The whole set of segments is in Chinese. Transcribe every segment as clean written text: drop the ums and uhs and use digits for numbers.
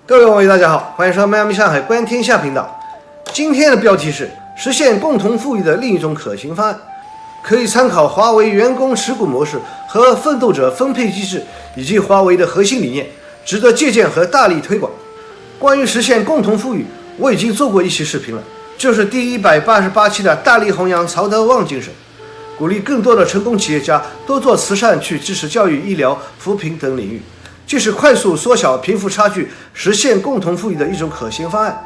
各位网友大家好，欢迎收看迈阿密上海观天下频道。今天的标题是实现共同富裕的另一种可行方案，可以参考华为员工持股模式和奋斗者分配机制，以及华为的核心理念，值得借鉴和大力推广。关于实现共同富裕，我已经做过一期视频了，就是第188期的大力弘扬曹德旺精神，鼓励更多的成功企业家多做慈善，去支持教育、医疗、扶贫等领域，这是快速缩小贫富差距、实现共同富裕的一种可行方案。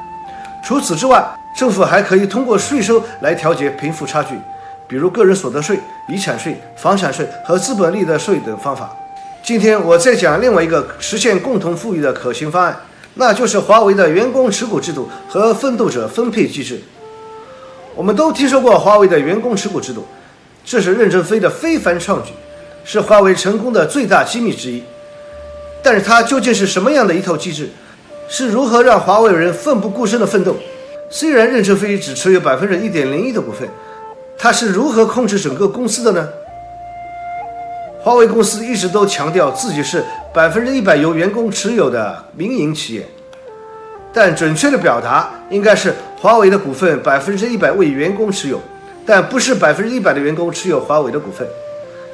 除此之外，政府还可以通过税收来调节贫富差距，比如个人所得税、遗产税、房产税和资本利得税等方法。今天我再讲另外一个实现共同富裕的可行方案，那就是华为的员工持股制度和奋斗者分配机制。我们都听说过华为的员工持股制度，这是任正非的非凡创举，是华为成功的最大机密之一。但是它究竟是什么样的一套机制？是如何让华为人奋不顾身的奋斗？虽然任正非只持有1.01%的股份，他是如何控制整个公司的呢？华为公司一直都强调自己是100%由员工持有的民营企业，但准确的表达应该是华为的股份100%为员工持有，但不是100%的员工持有华为的股份。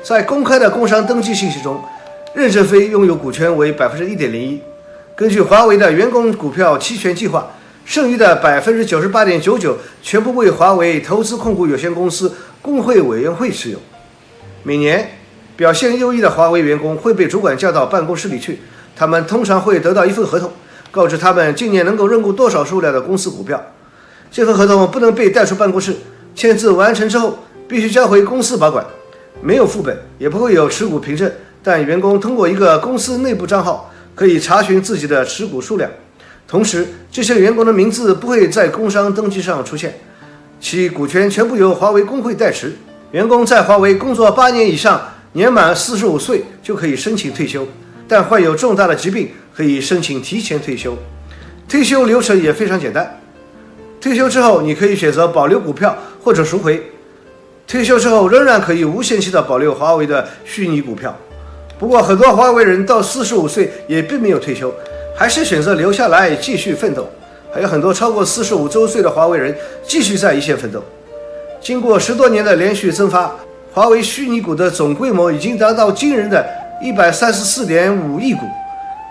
在公开的工商登记信息中，任正非拥有股权为1.01%。根据华为的员工股票期权计划，剩余的98.99%全部为华为投资控股有限公司工会委员会持有。每年表现优异的华为员工会被主管叫到办公室里去，他们通常会得到一份合同，告知他们今年能够认购多少数量的公司股票。这份合同不能被带出办公室，签字完成之后必须交回公司保管，没有副本，也不会有持股凭证，但员工通过一个公司内部账号可以查询自己的持股数量。同时，这些员工的名字不会在工商登记上出现，其股权全部由华为工会代持。员工在华为工作8年以上，年满45岁就可以申请退休，但患有重大的疾病可以申请提前退休。退休流程也非常简单，退休之后你可以选择保留股票或者赎回，退休之后仍然可以无限期的保留华为的虚拟股票。不过很多华为人到45岁也并没有退休，还是选择留下来继续奋斗，还有很多超过45周岁的华为人继续在一线奋斗。经过10多年的连续增发，华为虚拟股的总规模已经达到惊人的134.5亿股。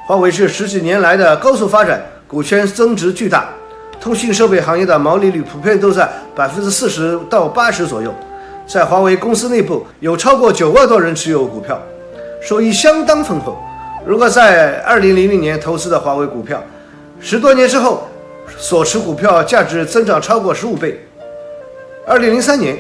华为这10几年来的高速发展，股权增值巨大，通信设备行业的毛利率普遍都在40%到80%左右。在华为公司内部有超过9万多人持有股票，收益相当丰厚。如果在2000年投资的华为股票，10多年之后所持股票价值增长超过15倍。2003年，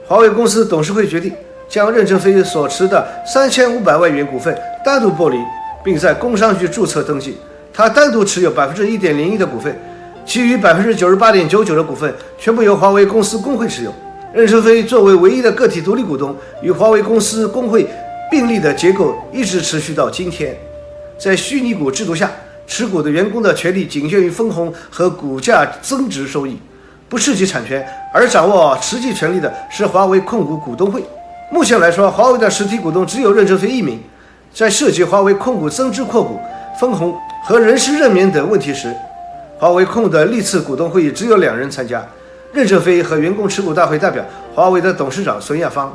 华为公司董事会决定将任正非所持的3500万元股份单独剥离，并在工商局注册登记。他单独持有1.01%的股份，其余98.99%的股份全部由华为公司工会持有。任正非作为唯一的个体独立股东，与华为公司工会并立的结构一直持续到今天。在虚拟股制度下，持股的员工的权利仅限于分红和股价增值收益，不涉及产权，而掌握实际权利的是华为控股股东会。目前来说，华为的实体股东只有任正非1名。在涉及华为控股增资扩股、分红和人事任免等问题时，华为控股的历次股东会议只有2人参加，任正非和员工持股大会代表华为的董事长孙亚芳。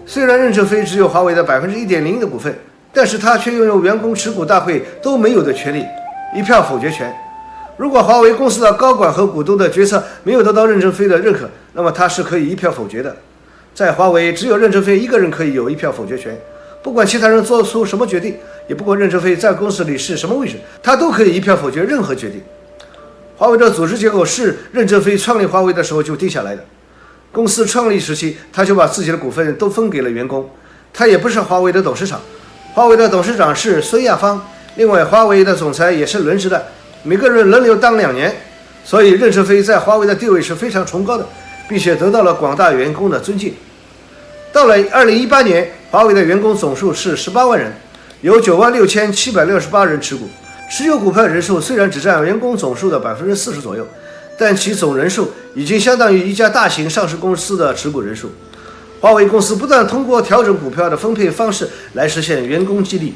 虽然任正非只有华为的1.01%的股份，但是他却拥有员工持股大会都没有的权利——一票否决权。如果华为公司的高管和股东的决策没有得到任正非的认可，那么他是可以一票否决的。在华为，只有任正非一个人可以有一票否决权，不管其他人做出什么决定，也不管任正非在公司里是什么位置，他都可以一票否决任何决定。华为的组织结构是任正非创立华为的时候就定下来的。公司创立时期，他就把自己的股份都分给了员工。他也不是华为的董事长，华为的董事长是孙亚芳，另外华为的总裁也是轮值的，每个人轮流当2年，所以任正非在华为的地位是非常崇高的，并且得到了广大员工的尊敬。到了2018年，华为的员工总数是18万人，有96,768人持股，持有股票人数虽然只占员工总数的40%左右，但其总人数已经相当于一家大型上市公司的持股人数。华为公司不断通过调整股票的分配方式来实现员工激励。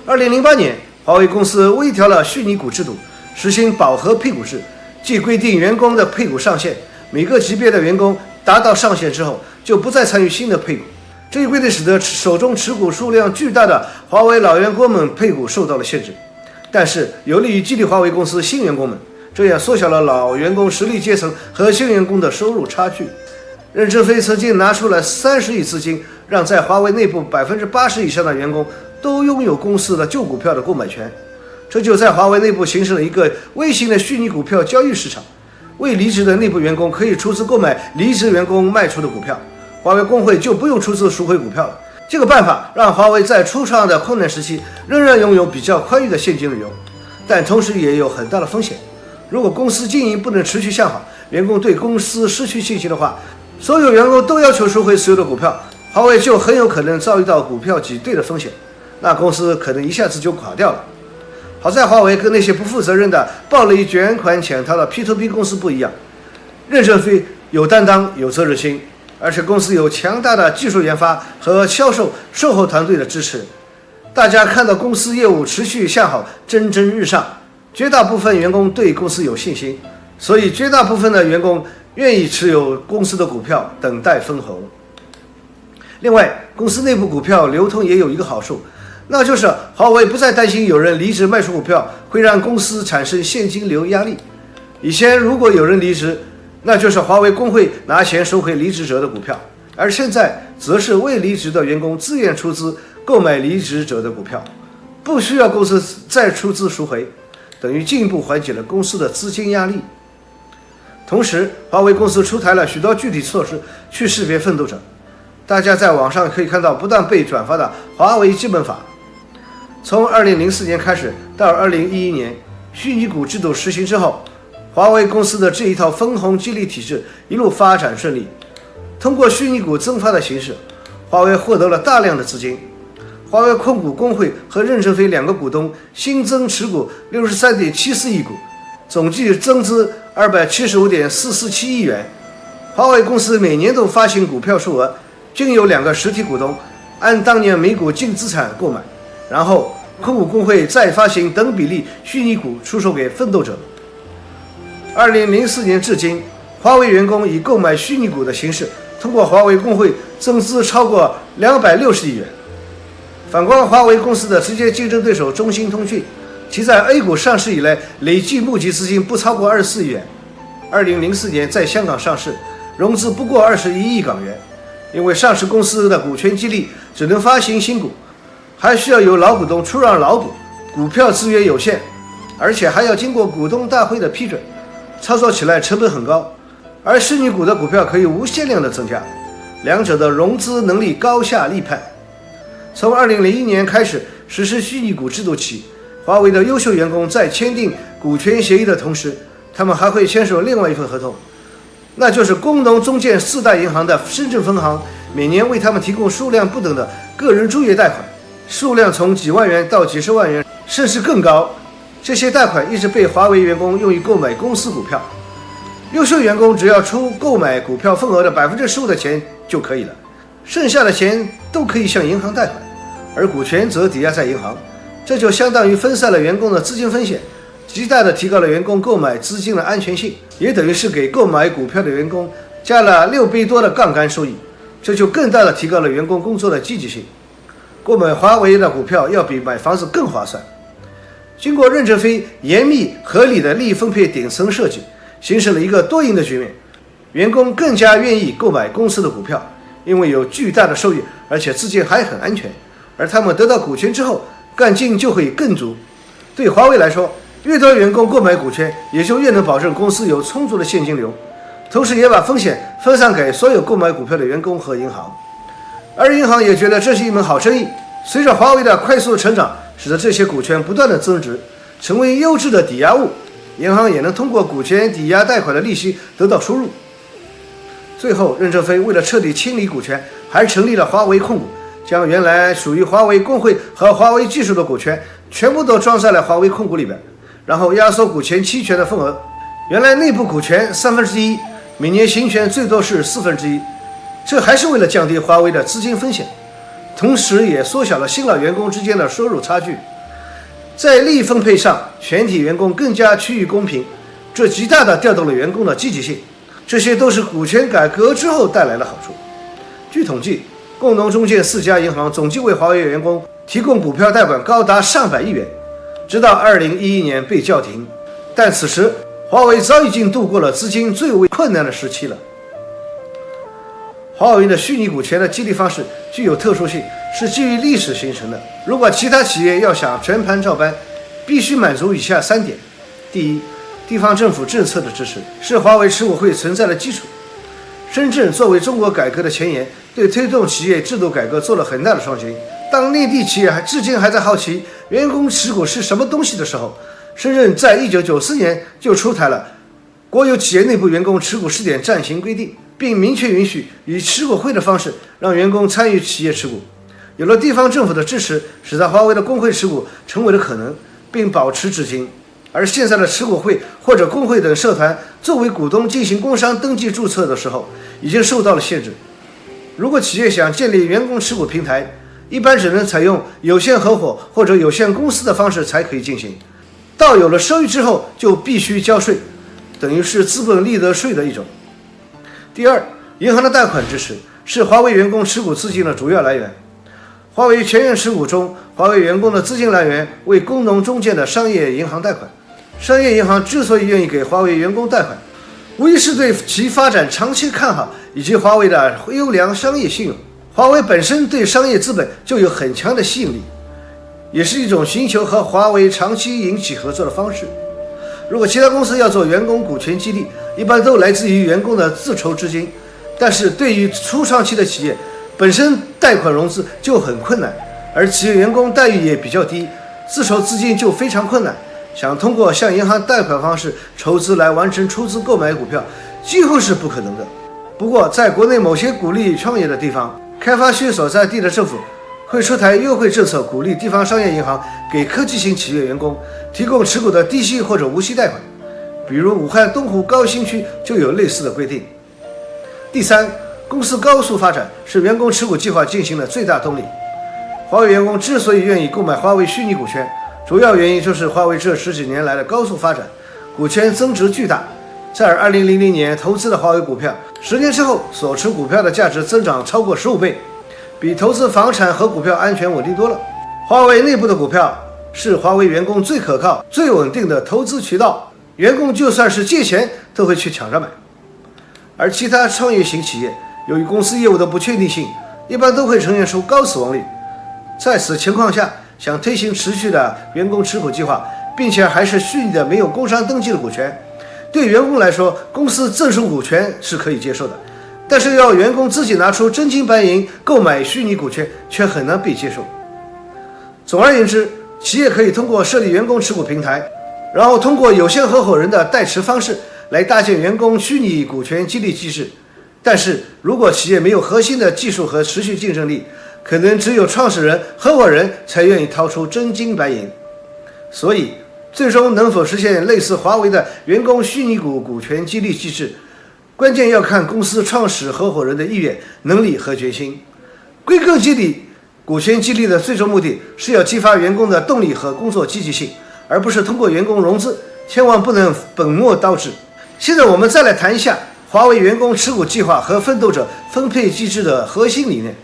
2008年，华为公司微调了虚拟股制度，实行饱和配股制，即规定员工的配股上限，每个级别的员工达到上限之后就不再参与新的配股。这一规定使得手中持股数量巨大的华为老员工们配股受到了限制，但是有利于激励华为公司新员工们，这样缩小了老员工实力阶层和新员工的收入差距。任正非曾经拿出了30亿资金，让在华为内部80%以上的员工都拥有公司的旧股票的购买权，这就在华为内部形成了一个微型的虚拟股票交易市场。未离职的内部员工可以出资购买离职员工卖出的股票，华为工会就不用出资赎回股票了。这个办法让华为在初创的困难时期仍然拥有比较宽裕的现金流，但同时也有很大的风险。如果公司经营不能持续向好，员工对公司失去信心的话，所有员工都要求赎回所有的股票，华为就很有可能遭遇到股票挤兑的风险，那公司可能一下子就垮掉了。好在华为跟那些不负责任的暴雷卷款潜逃的 P2P 公司不一样，任正非有担当有责任心，而且公司有强大的技术研发和销售售后团队的支持。大家看到公司业务持续向好，蒸蒸日上，绝大部分员工对公司有信心，所以绝大部分的员工愿意持有公司的股票等待分红。另外，公司内部股票流通也有一个好处，那就是华为不再担心有人离职卖出股票会让公司产生现金流压力。以前如果有人离职，那就是华为工会拿钱收回离职者的股票，而现在则是未离职的员工自愿出资购买离职者的股票，不需要公司再出资赎回，等于进一步缓解了公司的资金压力。同时，华为公司出台了许多具体措施去识别奋斗者，大家在网上可以看到不断被转发的华为基本法。从2004年开始到2011年，虚拟股制度实行之后，华为公司的这一套分红激励体制一路发展顺利。通过虚拟股增发的形式，华为获得了大量的资金。华为控股工会和任正非两个股东新增持股63.74亿股，总计增资275.447亿元。华为公司每年度发行股票数额均由2个实体股东按当年每股净资产购买，然后控股工会再发行等比例虚拟股出售给奋斗者。2004年至今，华为员工以购买虚拟股的形式通过华为工会增资超过260亿元。反观华为公司的直接竞争对手中兴通讯，其在 A 股上市以来累计募集资金不超过24亿元，2004年在香港上市，融资不过21亿港元。因为上市公司的股权激励只能发行新股，还需要由老股东出让老股，股票资源有限，而且还要经过股东大会的批准，操作起来成本很高。而虚拟股的股票可以无限量的增加，两者的融资能力高下立判。从2001年开始实施虚拟股制度起，华为的优秀员工在签订股权协议的同时，他们还会签署另外一份合同，那就是工农中建4大银行的深圳分行每年为他们提供数量不等的个人住业贷款，数量从几万元到几十万元，甚至更高。这些贷款一直被华为员工用于购买公司股票。优秀员工只要出购买股票份额的15%的钱就可以了，剩下的钱都可以向银行贷款，而股权则抵押在银行，这就相当于分散了员工的资金风险，极大的提高了员工购买资金的安全性，也等于是给购买股票的员工加了6倍多的杠杆收益，这就更大的提高了员工工作的积极性。购买华为的股票要比买房子更划算。经过任正非严密合理的利益分配顶层设计，形成了一个多赢的局面，员工更加愿意购买公司的股票，因为有巨大的收益，而且资金还很安全，而他们得到股权之后，干劲就会更足。对华为来说，越多员工购买股权，也就越能保证公司有充足的现金流，同时也把风险分散给所有购买股票的员工和银行。而银行也觉得这是一门好生意，随着华为的快速成长，使得这些股权不断的增值，成为优质的抵押物，银行也能通过股权抵押贷款的利息得到收入。最后，任正非为了彻底清理股权，还成立了华为控股，将原来属于华为工会和华为技术的股权全部都装在了华为控股里边，然后压缩股权期权的份额。原来内部股权1/3，每年行权最多是1/4，这还是为了降低华为的资金风险，同时也缩小了新老员工之间的收入差距。在利益分配上，全体员工更加趋于公平，这极大地调动了员工的积极性。这些都是股权改革之后带来的好处。据统计，工农中建4家银行总计为华为员工提供股票贷款高达上百亿元，直到2011年被叫停。但此时，华为早已经度过了资金最为困难的时期了。华为的虚拟股权的激励方式具有特殊性，是基于历史形成的。如果其他企业要想全盘照搬，必须满足以下3点：第一，地方政府政策的支持是华为持股会存在的基础。深圳作为中国改革的前沿，对推动企业制度改革做了很大的创新。当内地企业至今还在好奇员工持股是什么东西的时候，深圳在1994年就出台了国有企业内部员工持股试点暂行规定，并明确允许以持股会的方式让员工参与企业持股。有了地方政府的支持，使得华为的工会持股成为了可能，并保持至今。而现在的持股会或者工会等社团作为股东进行工商登记注册的时候，已经受到了限制。如果企业想建立员工持股平台，一般只能采用有限合伙或者有限公司的方式才可以进行。到有了收益之后，就必须交税，等于是资本利得税的一种。第二，银行的贷款支持是华为员工持股资金的主要来源。华为全员持股中，华为员工的资金来源为工农中建的商业银行贷款。商业银行之所以愿意给华为员工贷款，无疑是对其发展长期看好，以及华为的优良商业信用。华为本身对商业资本就有很强的吸引力，也是一种寻求和华为长期引起合作的方式。如果其他公司要做员工股权激励，一般都来自于员工的自筹资金，但是对于初创期的企业，本身贷款融资就很困难，而企业员工待遇也比较低，自筹资金就非常困难。想通过向银行贷款方式筹资来完成出资购买股票，几乎是不可能的。不过，在国内某些鼓励创业的地方，开发区所在地的政府会出台优惠政策，鼓励地方商业银行给科技型企业员工提供持股的低息或者无息贷款。比如武汉东湖高新区就有类似的规定。第三，公司高速发展是员工持股计划进行的最大动力。华为员工之所以愿意购买华为虚拟股权，主要原因就是华为这10几年来的高速发展，股权增值巨大。在2000年投资的华为股票，10年之后所持股票的价值增长超过15倍，比投资房产和股票安全稳定多了。华为内部的股票是华为员工最可靠、最稳定的投资渠道，员工就算是借钱都会去抢着买。而其他创业型企业，由于公司业务的不确定性，一般都会呈现出高死亡率。在此情况下，想推行持续的员工持股计划，并且还是虚拟的没有工商登记的股权，对员工来说，公司赠送股权是可以接受的，但是要员工自己拿出真金白银购买虚拟股权，却很难被接受。总而言之，企业可以通过设立员工持股平台，然后通过有限合伙人的代持方式来搭建员工虚拟股权激励机制。但是如果企业没有核心的技术和持续竞争力，可能只有创始人、合伙人才愿意掏出真金白银。所以最终能否实现类似华为的员工虚拟股权激励机制，关键要看公司创始合伙人的意愿、能力和决心。归根结底，股权激励的最终目的是要激发员工的动力和工作积极性，而不是通过员工融资，千万不能本末倒置。现在我们再来谈一下华为员工持股计划和奋斗者分配机制的核心理念，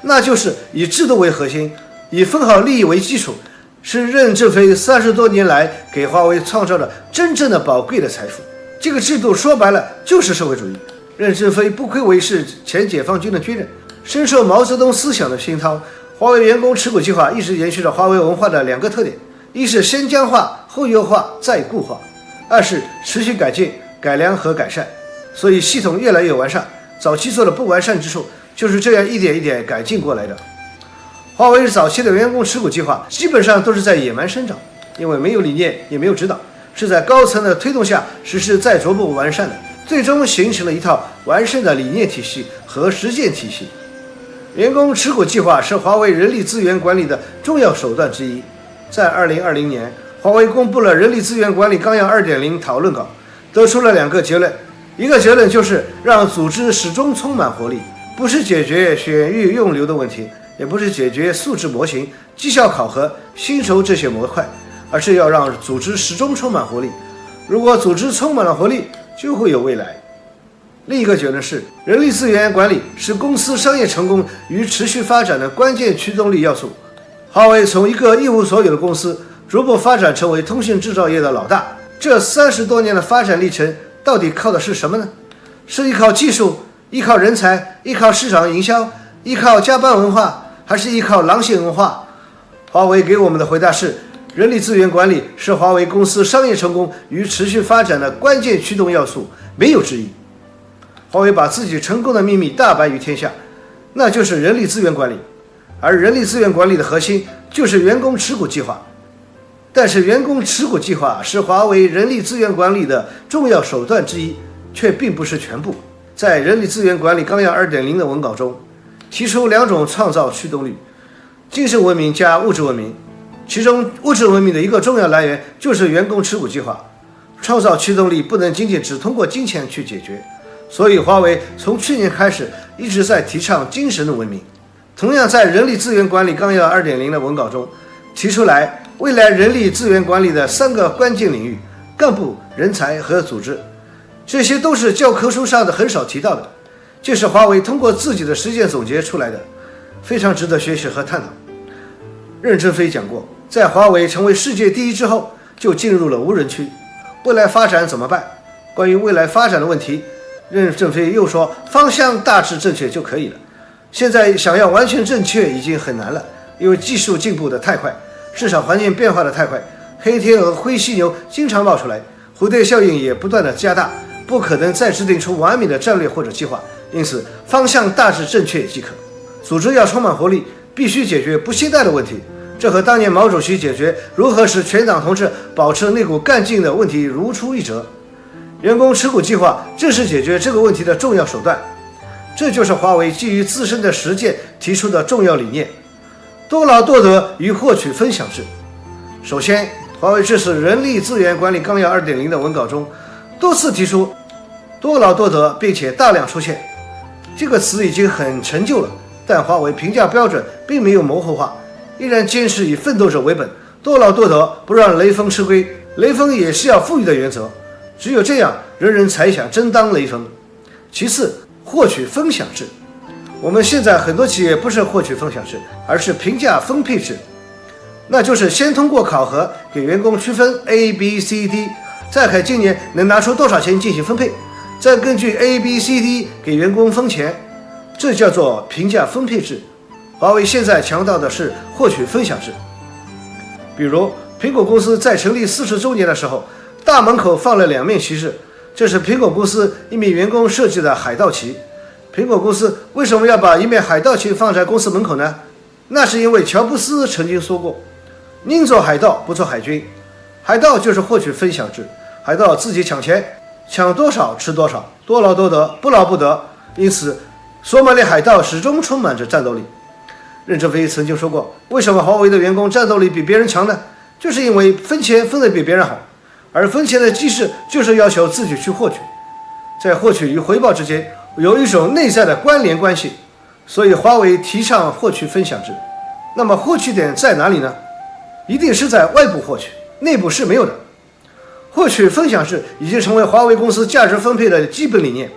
那就是以制度为核心，以分好利益为基础，是任正非30多年来给华为创造了真正的宝贵的财富。这个制度说白了就是社会主义。任正非不愧为是前解放军的军人，深受毛泽东思想的熏陶。华为员工持股计划一直延续着华为文化的2个特点：一是先僵化后优化再固化，二是持续改进、改良和改善。所以系统越来越完善，早期做的不完善之处就是这样一点一点改进过来的。华为早期的员工持股计划基本上都是在野蛮生长，因为没有理念也没有指导，是在高层的推动下实施再逐步完善的，最终形成了一套完善的理念体系和实践体系。员工持股计划是华为人力资源管理的重要手段之一。在2020年，华为公布了人力资源管理纲要 2.0 讨论稿，得出了2个结论。一个结论就是让组织始终充满活力，不是解决选育用留的问题，也不是解决素质模型、绩效考核、薪酬这些模块，而是要让组织始终充满活力。如果组织充满了活力，就会有未来。另一个结论是，人力资源管理是公司商业成功与持续发展的关键驱动力要素。华为从一个一无所有的公司逐步发展成为通信制造业的老大，这30多年的发展历程到底靠的是什么呢？是依靠技术，依靠人才，依靠市场营销，依靠加班文化，还是依靠狼性文化？华为给我们的回答是，人力资源管理是华为公司商业成功与持续发展的关键驱动要素，没有之一。华为把自己成功的秘密大白于天下，那就是人力资源管理。而人力资源管理的核心就是员工持股计划。但是员工持股计划是华为人力资源管理的重要手段之一，却并不是全部。在人力资源管理纲要 2.0 的文稿中，提出2种创造驱动力：精神文明加物质文明。其中物质文明的一个重要来源就是员工持股计划。创造驱动力不能仅仅只通过金钱去解决，所以华为从去年开始一直在提倡精神的文明。同样在人力资源管理纲要 2.0 的文稿中提出来，未来人力资源管理的3个关键领域：干部、人才和组织。这些都是教科书上的很少提到的，这是华为通过自己的实践总结出来的，非常值得学习和探讨。任正非讲过，在华为成为世界第一之后，就进入了无人区。未来发展怎么办？关于未来发展的问题，任正非又说，方向大致正确就可以了。现在想要完全正确已经很难了，因为技术进步的太快，市场环境变化的太快，黑天鹅、灰犀牛经常冒出来，蝴蝶效应也不断的加大，不可能再制定出完美的战略或者计划，因此方向大致正确即可。组织要充满活力，必须解决不懈怠的问题，这和当年毛主席解决如何使全党同志保持那股干劲的问题如出一辙。员工持股计划正是解决这个问题的重要手段。这就是华为基于自身的实践提出的重要理念：多劳多得与获取分享制。首先，华为这次人力资源管理纲要 2.0 的文稿中多次提出多劳多得，并且大量出现。这个词已经很陈旧了，但华为评价标准并没有模糊化，依然坚持以奋斗者为本，多劳多得，不让雷锋吃亏。雷锋也是要富裕的原则，只有这样，人人才想真当雷锋。其次，获取分享制。我们现在很多企业不是获取分享制，而是评价分配制，那就是先通过考核给员工区分 A、B、C、D， 再看今年能拿出多少钱进行分配，再根据 A、B、C、D 给员工分钱，这叫做评价分配制。华为现在强调的是获取分享制。比如苹果公司在成立40周年的时候，大门口放了2面旗帜，这是苹果公司一名员工设计的海盗旗。苹果公司为什么要把一面海盗旗放在公司门口呢？那是因为乔布斯曾经说过，宁做海盗不做海军。海盗就是获取分享制，海盗自己抢钱，抢多少吃多少，多劳多得，不劳不得。因此索马里海盗始终充满着战斗力。任正非曾经说过，为什么华为的员工战斗力比别人强呢？就是因为分钱分得比别人好，而分钱的机制就是要求自己去获取，在获取与回报之间有一种内在的关联关系，所以华为提倡获取分享制。那么获取点在哪里呢？一定是在外部获取，内部是没有的。获取分享制已经成为华为公司价值分配的基本理念，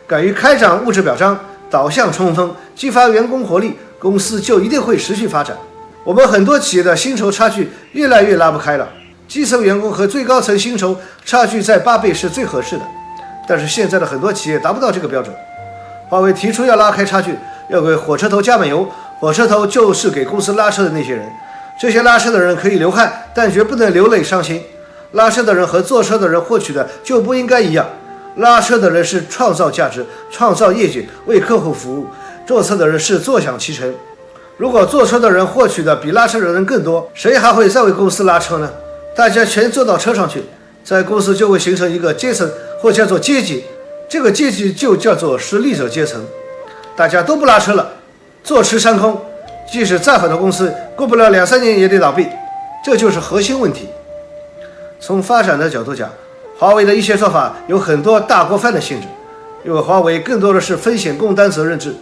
敢于开展物质表彰，导向冲锋，激发员工活力，公司就一定会持续发展。我们很多企业的薪酬差距越来越拉不开了，基层员工和最高层薪酬差距在8倍是最合适的，但是现在的很多企业达不到这个标准。华为提出要拉开差距，要给火车头加满油，火车头就是给公司拉车的那些人，这些拉车的人可以流汗，但绝不能流泪伤心。拉车的人和坐车的人获取的就不应该一样，拉车的人是创造价值，创造业绩，为客户服务，坐车的人是坐享其成。如果坐车的人获取的比拉车的人更多，谁还会再为公司拉车呢？大家全坐到车上去，在公司就会形成一个阶层，或叫做阶级，这个阶级就叫做实力者阶层。大家都不拉车了，坐吃山空，即使再好的公司，过不了2-3年也得倒闭，这就是核心问题。从发展的角度讲，华为的一些做法有很多大锅饭的性质，因为华为更多的是风险共担责任制。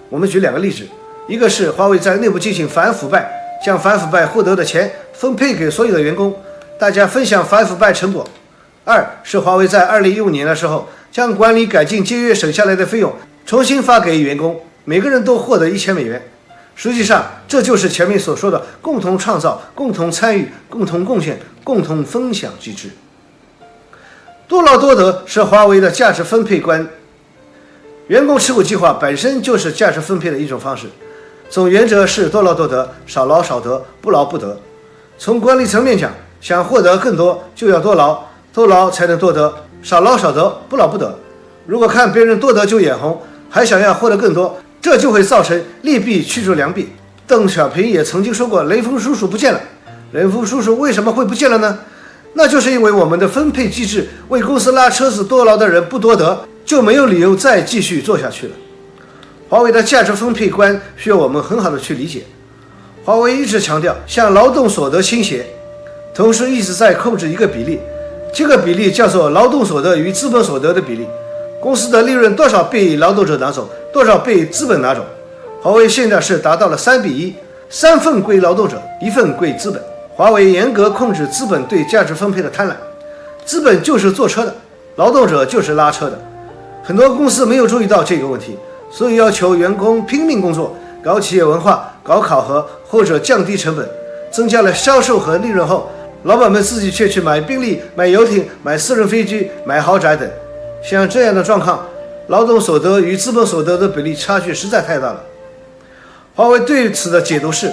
我们举2个例子，一个是华为在内部进行反腐败，将反腐败获得的钱分配给所有的员工，大家分享5 by 成果。二是华为在2015年的时候，将管理改进节约省下来的费用重新发给员工，每个人都获得1000美元。实际上，这就是前面所说的共同创造、共同参与、共同贡献、共同分享机制。多劳多得是华为的价值分配观。员工持股计划本身就是价值分配的一种方式，总原则是多劳多得，少劳少得，不劳不得。从管理层面讲，想获得更多就要多劳，多劳才能多得，少劳少得，不劳不得。如果看别人多得就眼红，还想要获得更多，这就会造成利弊驱逐良币。邓小平也曾经说过，雷锋叔叔不见了。雷锋叔叔为什么会不见了呢？那就是因为我们的分配机制为公司拉车子多劳的人不多得，就没有理由再继续做下去了。华为的价值分配观需要我们很好的去理解。华为一直强调向劳动所得倾斜，同时一直在控制一个比例，这个比例叫做劳动所得与资本所得的比例。公司的利润多少被劳动者拿走，多少被资本拿走。华为现在是达到了3比1，3份归劳动者，1份归资本。华为严格控制资本对价值分配的贪婪，资本就是坐车的，劳动者就是拉车的。很多公司没有注意到这个问题，所以要求员工拼命工作，搞企业文化，搞考核，或者降低成本，增加了销售和利润后，老板们自己却去买宾利、买游艇、买私人飞机、买豪宅等。像这样的状况，劳动所得与资本所得的比例差距实在太大了。华为对此的解读是，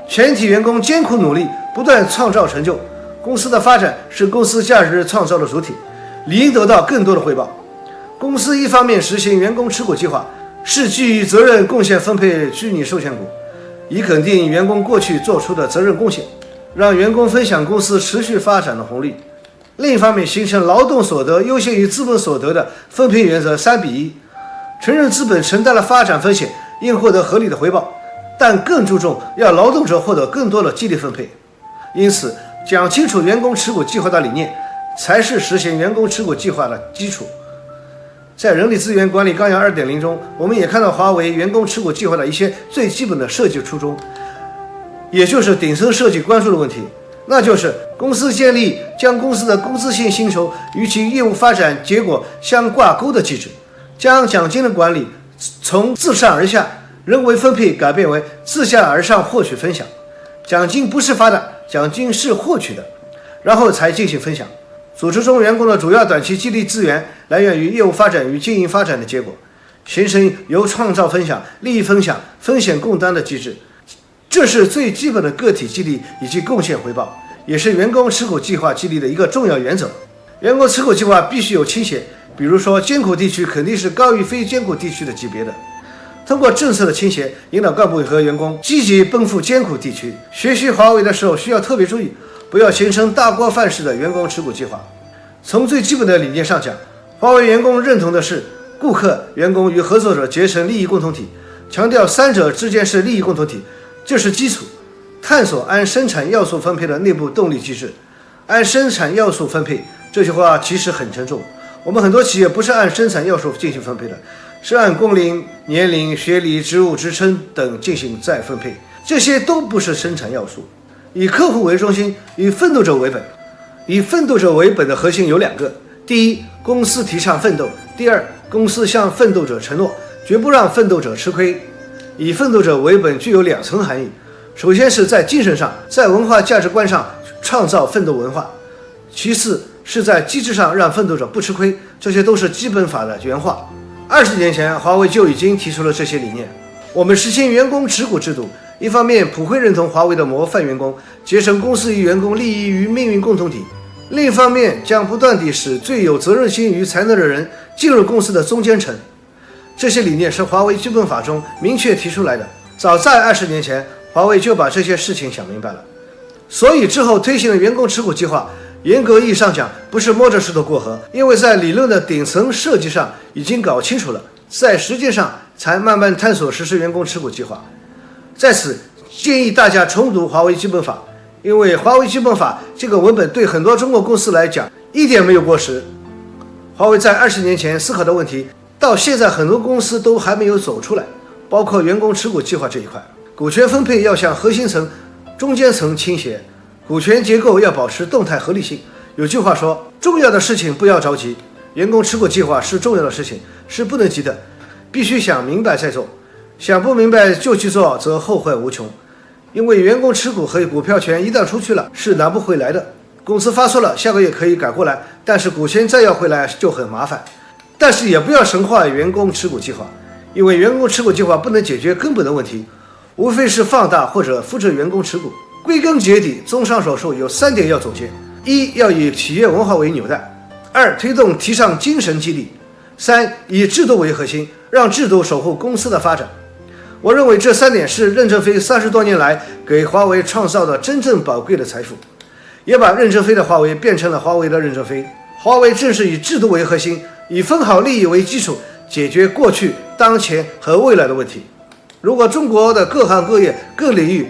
全体员工艰苦努力，不断创造成就，公司的发展是公司价值创造的主体，理应得到更多的回报。公司一方面实行员工持股计划，是基于责任贡献分配虚拟授权股，以肯定员工过去做出的责任贡献，让员工分享公司持续发展的红利。另一方面，形成劳动所得优先于资本所得的分配原则3比1，承认资本承担了发展风险，应获得合理的回报，但更注重要劳动者获得更多的激励分配。因此，讲清楚员工持股计划的理念，才是实行员工持股计划的基础。在人力资源管理纲要 2.0 中，我们也看到华为员工持股计划的一些最基本的设计初衷，也就是顶层设计关注的问题，那就是公司建立将公司的工资性薪酬与其业务发展结果相挂钩的机制，将奖金的管理从自上而下人为分配改变为自下而上获取分享，奖金不是发的，奖金是获取的，然后才进行分享。组织中员工的主要短期激励资源来源于业务发展与经营发展的结果，形成由创造分享、利益分享、风险共担的机制。这是最基本的个体激励以及贡献回报，也是员工持股计划激励的一个重要原则。员工持股计划必须有倾斜，比如说艰苦地区肯定是高于非艰苦地区的级别的。通过政策的倾斜，引导干部和员工积极奔赴艰苦地区。学习华为的时候需要特别注意，不要形成大锅饭式的员工持股计划。从最基本的理念上讲，华为员工认同的是顾客、员工与合作者结成利益共同体，强调三者之间是利益共同体，这是基础。探索按生产要素分配的内部动力机制。按生产要素分配这句话其实很沉重，我们很多企业不是按生产要素进行分配的，是按工龄、年龄、学历、职务职称等进行再分配，这些都不是生产要素。以客户为中心，以奋斗者为本。以奋斗者为本的核心有2个：第一，公司提倡奋斗；第二，公司向奋斗者承诺，绝不让奋斗者吃亏。以奋斗者为本具有2层含义，首先是在精神上，在文化价值观上创造奋斗文化；其次是在机制上让奋斗者不吃亏，这些都是基本法的原话。20年前，华为就已经提出了这些理念。我们实行员工持股制度，一方面普惠认同华为的模范员工，结成公司与员工利益与命运共同体；另一方面将不断地使最有责任心与才能的人进入公司的中间层。这些理念是华为基本法中明确提出来的，早在20年前，华为就把这些事情想明白了。所以之后推行的员工持股计划，严格意义上讲不是摸着石头过河，因为在理论的顶层设计上已经搞清楚了，在实践上才慢慢探索实施员工持股计划。在此建议大家重读华为基本法，因为华为基本法这个文本对很多中国公司来讲一点没有过时。华为在20年前思考的问题，到现在很多公司都还没有走出来，包括员工持股计划这一块。股权分配要向核心层中间层倾斜，股权结构要保持动态合理性。有句话说，重要的事情不要着急，员工持股计划是重要的事情，是不能急的，必须想明白再做，想不明白就去做，则后患无穷。因为员工持股和股票权一旦出去了，是拿不回来的。公司发错了，下个月可以改过来，但是股权再要回来就很麻烦。但是也不要神化员工持股计划，因为员工持股计划不能解决根本的问题，无非是放大或者复制员工持股。归根结底，综上所述，有3点要总结：一、要以企业文化为纽带；二、提倡精神激励；三、以制度为核心，让制度守护公司的发展。我认为这3点是任正非30多年来给华为创造的真正宝贵的财富，也把任正非的华为变成了华为的任正非。华为正是以制度为核心，以分好利益为基础，解决过去、当前和未来的问题。如果中国的各行各业、各领域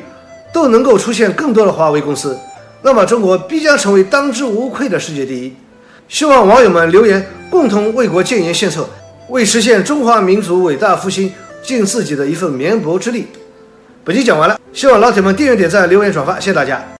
都能够出现更多的华为公司，那么中国必将成为当之无愧的世界第一。希望网友们留言，共同为国建言献策，为实现中华民族伟大复兴尽自己的一份绵薄之力。本期讲完了，希望老铁们订阅、点赞、留言、转发，谢谢大家。